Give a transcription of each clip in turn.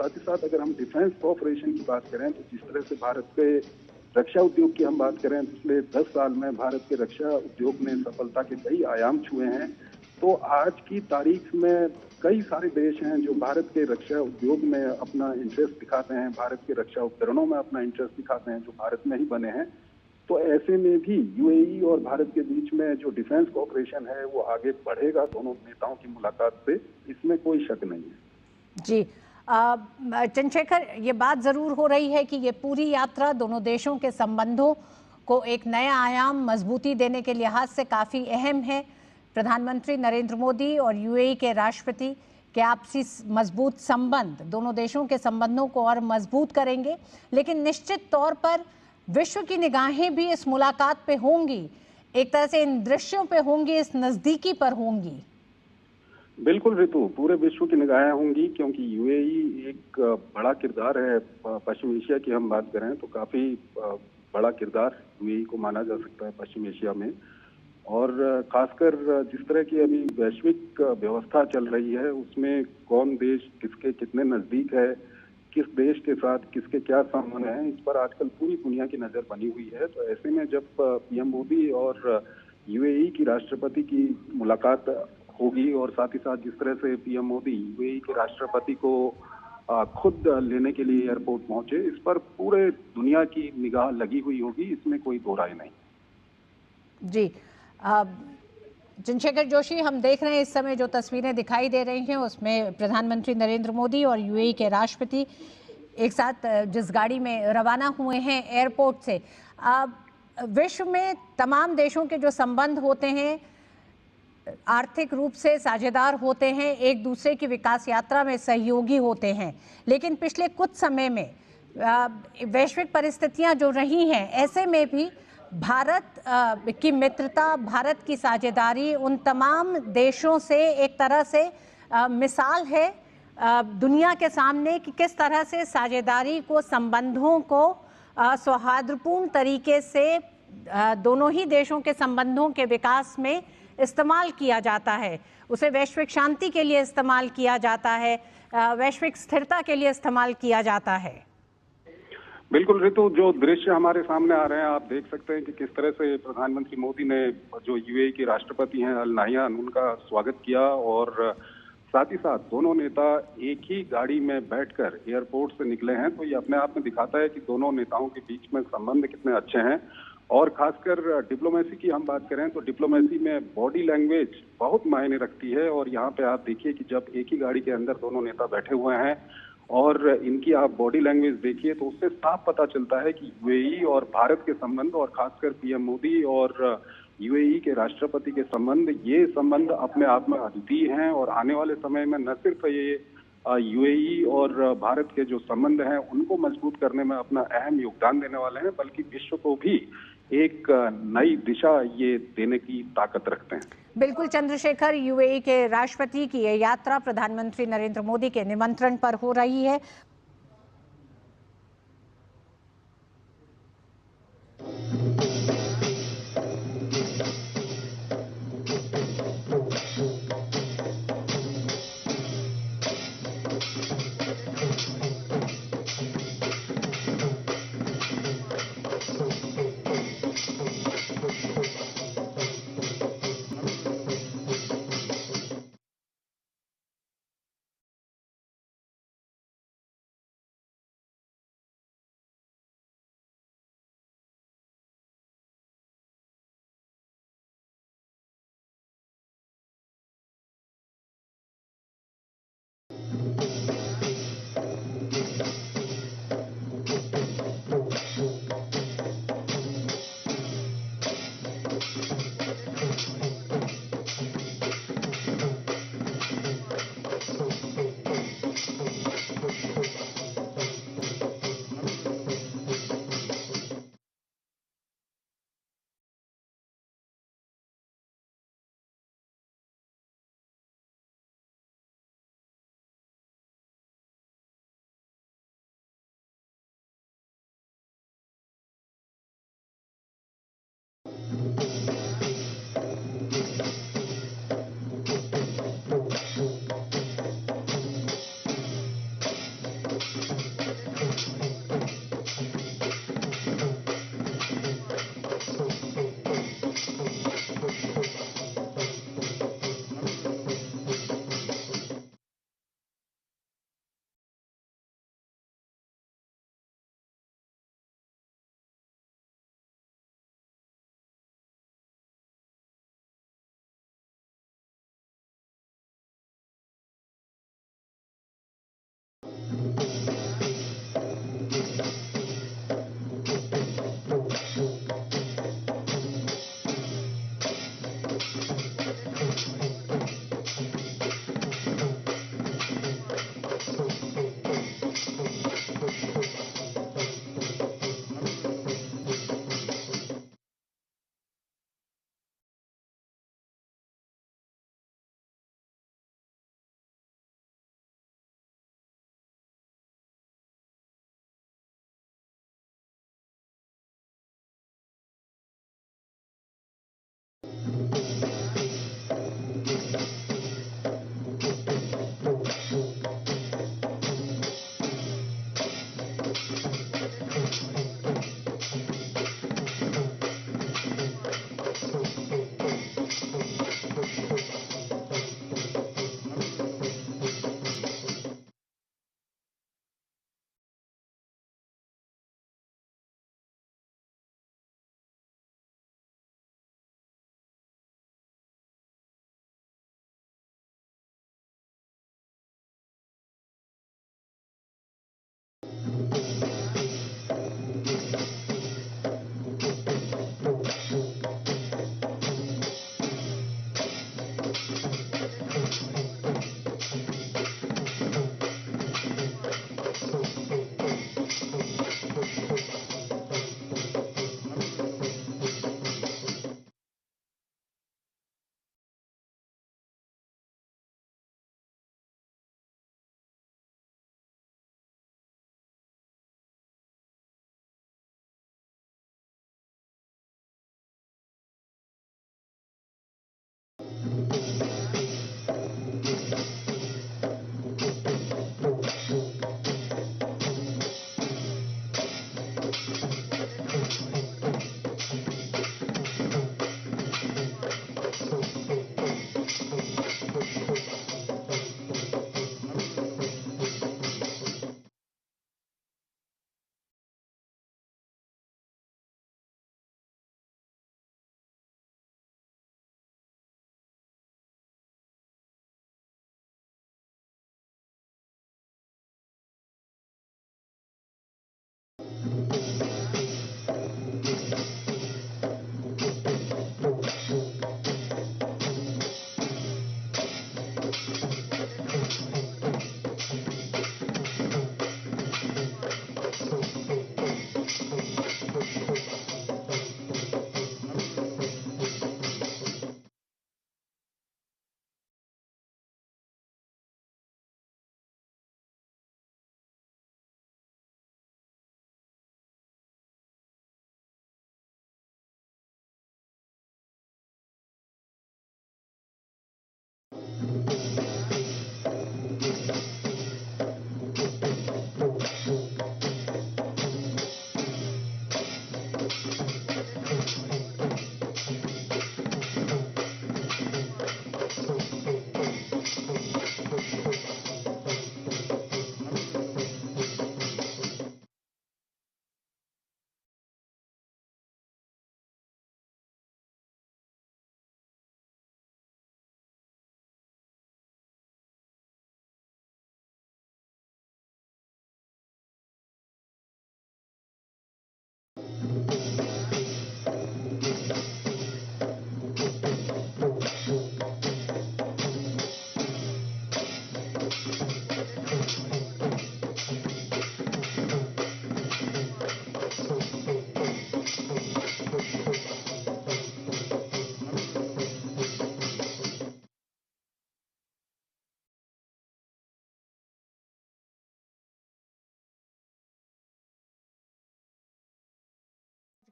साथ ही साथ अगर हम डिफेंस कोऑपरेशन की बात करें तो जिस तरह से भारत के रक्षा उद्योग की हम बात करें, पिछले 10 साल में भारत के रक्षा उद्योग ने सफलता के कई आयाम छुए हैं। तो आज की तारीख में कई सारे देश हैं जो भारत के रक्षा उद्योग में अपना इंटरेस्ट दिखाते हैं, भारत के रक्षा उपकरणों में अपना इंटरेस्ट दिखाते हैं, जो भारत में ही बने हैं। तो ऐसे में भी यूएई और भारत के बीच में जो डिफेंस कोऑपरेशन है वो आगे बढ़ेगा दोनों नेताओं की मुलाकात से, इसमें कोई शक नहीं है। जी चंद्रशेखर, ये बात जरूर हो रही है कि ये पूरी यात्रा दोनों देशों के संबंधों को एक नया आयाम, मजबूती देने के लिहाज से काफ़ी अहम है। प्रधानमंत्री नरेंद्र मोदी और यूएई के राष्ट्रपति के आपसी मजबूत संबंध दोनों देशों के संबंधों को और मजबूत करेंगे, लेकिन निश्चित तौर पर विश्व की निगाहें भी इस मुलाकात पे होंगी, एक तरह से इन दृश्यों पे होंगी, इस नज़दीकी पर होंगी। बिल्कुल ऋतु, पूरे विश्व की निगाहें होंगी क्योंकि यूएई एक बड़ा किरदार है। पश्चिम एशिया की हम बात करें तो काफी बड़ा किरदार यूएई को माना जा सकता है पश्चिम एशिया में। और खासकर जिस तरह की अभी वैश्विक व्यवस्था चल रही है उसमें कौन देश किसके कितने नजदीक है, किस देश के साथ किसके क्या संबंध है, इस पर आजकल पूरी दुनिया की नजर बनी हुई है। तो ऐसे में जब पीएम मोदी और यूएई की राष्ट्रपति की मुलाकात होगी और साथ ही साथ जिस तरह से पीएम मोदी यूएई के राष्ट्रपति को खुद लेने के लिए एयरपोर्ट पहुंचे, इस पर पूरे दुनिया की निगाह लगी हुई होगी, इसमें कोई दो राय नहीं। जी चंद्रशेखर जोशी, हम देख रहे हैं इस समय जो तस्वीरें दिखाई दे रही हैं उसमें प्रधानमंत्री नरेंद्र मोदी और यूएई के राष्ट्रपति एक साथ जिस गाड़ी में रवाना हुए हैं एयरपोर्ट से। विश्व में तमाम देशों के जो संबंध होते हैं आर्थिक रूप से साझेदार होते हैं, एक दूसरे की विकास यात्रा में सहयोगी होते हैं, लेकिन पिछले कुछ समय में वैश्विक परिस्थितियां जो रही हैं, ऐसे में भी भारत की मित्रता, भारत की साझेदारी उन तमाम देशों से एक तरह से मिसाल है दुनिया के सामने कि किस तरह से साझेदारी को, संबंधों को सौहार्दपूर्ण तरीके से दोनों ही देशों के संबंधों के विकास में इस्तेमाल किया जाता है, उसे वैश्विक शांति के लिए इस्तेमाल किया जाता है, वैश्विक स्थिरता के लिए इस्तेमाल किया जाता है। बिल्कुल ऋतु, जो दृश्य हमारे सामने आ रहे हैं आप देख सकते हैं कि किस तरह से प्रधानमंत्री मोदी ने जो यूएई के राष्ट्रपति हैं अल नाह्यान, उनका स्वागत किया और साथ ही साथ दोनों नेता एक ही गाड़ी में बैठकर एयरपोर्ट से निकले हैं। तो ये अपने आप में दिखाता है कि दोनों नेताओं के बीच में संबंध कितने अच्छे हैं। और खासकर डिप्लोमेसी की हम बात करें तो डिप्लोमेसी में बॉडी लैंग्वेज बहुत मायने रखती है। और यहाँ पे आप देखिए कि जब एक ही गाड़ी के अंदर दोनों नेता बैठे हुए हैं और इनकी आप बॉडी लैंग्वेज देखिए तो उससे साफ पता चलता है कि यूएई और भारत के संबंध और खासकर पीएम मोदी और यूएई के राष्ट्रपति के संबंध, ये संबंध अपने आप में अद्वितीय हैं। और आने वाले समय में न सिर्फ ये यूएई और भारत के जो संबंध हैं उनको मजबूत करने में अपना अहम योगदान देने वाले हैं, बल्कि विश्व को भी एक नई दिशा ये देने की ताकत रखते हैं। बिल्कुल चंद्रशेखर, यूएई के राष्ट्रपति की यह यात्रा प्रधानमंत्री नरेंद्र मोदी के निमंत्रण पर हो रही है।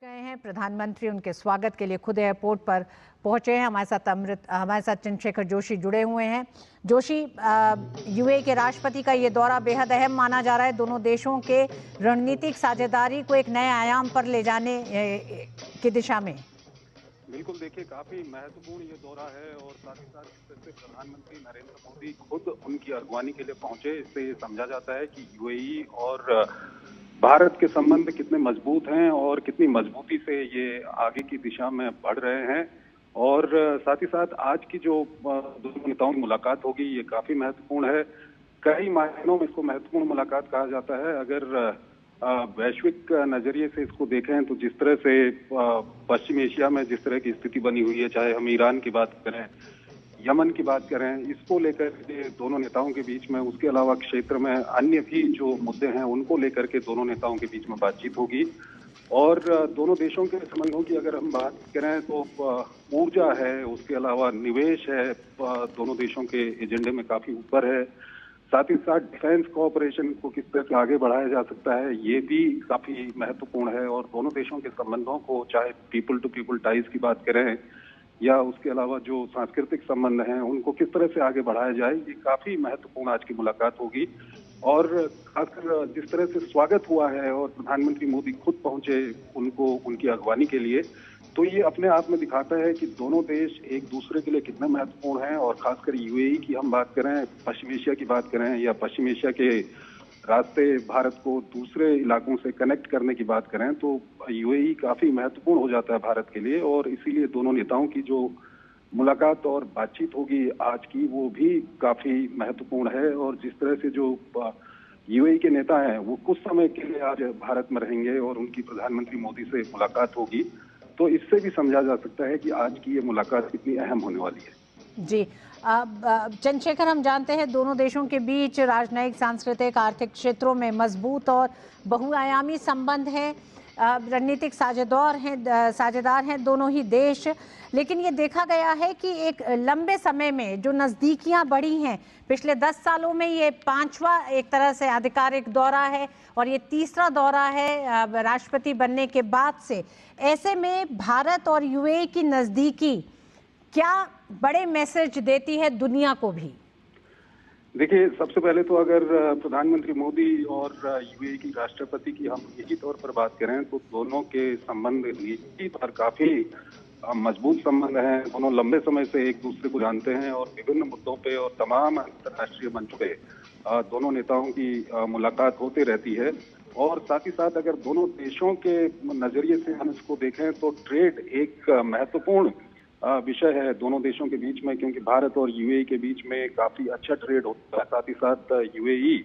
गए हैं प्रधानमंत्री, उनके स्वागत के लिए खुद एयरपोर्ट पर पहुंचे हैं। हमारे साथ चंद्रशेखर जोशी जुड़े हुए हैं। जोशी, यूएई के राष्ट्रपति का ये दौरा बेहद अहम माना जा रहा है, दोनों देशों के रणनीतिक साझेदारी को एक नए आयाम पर ले जाने की दिशा में। बिल्कुल, देखिए काफी महत्वपूर्ण ये दौरा है और साथ ही साथ जिस तरह से प्रधानमंत्री नरेंद्र मोदी खुद उनकी अगवानी के लिए पहुंचे, इससे ये समझा जाता है कि यूएई और भारत के संबंध कितने मजबूत हैं और कितनी मजबूती से ये आगे की दिशा में बढ़ रहे हैं। और साथ ही साथ आज की जो दोनों नेताओं की मुलाकात होगी, ये काफी महत्वपूर्ण है। कई मायनों में इसको महत्वपूर्ण मुलाकात कहा जाता है। अगर वैश्विक नजरिए से इसको देखें तो जिस तरह से पश्चिम एशिया में जिस तरह की स्थिति बनी हुई है, चाहे हम ईरान की बात करें, यमन की बात करें, इसको लेकर के दोनों नेताओं के बीच में, उसके अलावा क्षेत्र में अन्य भी जो मुद्दे हैं उनको लेकर के दोनों नेताओं के बीच में बातचीत होगी। और दोनों देशों के संबंधों की अगर हम बात करें तो ऊर्जा है, उसके अलावा निवेश है, दोनों देशों के एजेंडे में काफी ऊपर है। साथ ही साथ डिफेंस कोऑपरेशन को किस तरह से आगे बढ़ाया जा सकता है, ये भी काफी महत्वपूर्ण है। और दोनों देशों के संबंधों को, चाहे पीपल टू पीपल टाइज की बात करें या उसके अलावा जो सांस्कृतिक संबंध हैं, उनको किस तरह से आगे बढ़ाया जाए, ये काफी महत्वपूर्ण आज की मुलाकात होगी। और खासकर जिस तरह से स्वागत हुआ है और प्रधानमंत्री मोदी खुद पहुंचे उनको, उनकी अगवानी के लिए, तो ये अपने आप में दिखाता है कि दोनों देश एक दूसरे के लिए कितने महत्वपूर्ण हैं। और खासकर यूएई की हम बात करें, पश्चिम एशिया की बात करें या पश्चिम एशिया के रास्ते भारत को दूसरे इलाकों से कनेक्ट करने की बात करें, तो यूएई काफी महत्वपूर्ण हो जाता है भारत के लिए। और इसीलिए दोनों नेताओं की जो मुलाकात और बातचीत होगी आज की, वो भी काफी महत्वपूर्ण है। और जिस तरह से जो यूएई के नेता हैं वो कुछ समय के लिए आज भारत में रहेंगे और उनकी प्रधानमंत्री मोदी से मुलाकात होगी, तो इससे भी समझा जा सकता है कि आज की ये मुलाकात कितनी अहम होने वाली है। जी, अब चंद्रशेखर, हम जानते हैं दोनों देशों के बीच राजनयिक, सांस्कृतिक, आर्थिक क्षेत्रों में मजबूत और बहुआयामी संबंध है। रणनीतिक साझेदार हैं दोनों ही देश। लेकिन ये देखा गया है कि एक लंबे समय में जो नज़दीकियां बढ़ी हैं, पिछले 10 सालों में ये 5वां एक तरह से आधिकारिक दौरा है और ये 3रा दौरा है राष्ट्रपति बनने के बाद से। ऐसे में भारत और यूएई की नज़दीकी क्या बड़े मैसेज देती है दुनिया को भी? देखिए, सबसे पहले तो अगर प्रधानमंत्री मोदी और यूएई की राष्ट्रपति की हम निजी तौर पर बात करें तो दोनों के संबंध निजी पर काफी मजबूत संबंध हैं। दोनों लंबे समय से एक दूसरे को जानते हैं और विभिन्न मुद्दों पे और तमाम अंतर्राष्ट्रीय मंचों पे दोनों नेताओं की मुलाकात होती रहती है। और साथ ही साथ अगर दोनों देशों के नजरिए से हम इसको देखें तो ट्रेड एक महत्वपूर्ण विषय है दोनों देशों के बीच में, क्योंकि भारत और यूएई के बीच में काफी अच्छा ट्रेड होता है। साथ ही साथ यूएई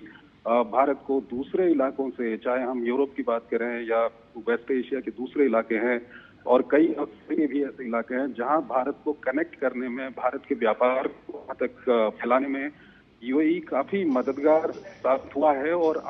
भारत को दूसरे इलाकों से, चाहे हम यूरोप की बात करें या वेस्ट एशिया के दूसरे इलाके हैं और कई अफ्रीका भी ऐसे इलाके हैं जहां भारत को कनेक्ट करने में, भारत के व्यापार को वहां तक फैलाने में यूएई काफी मददगार साबित हुआ है। और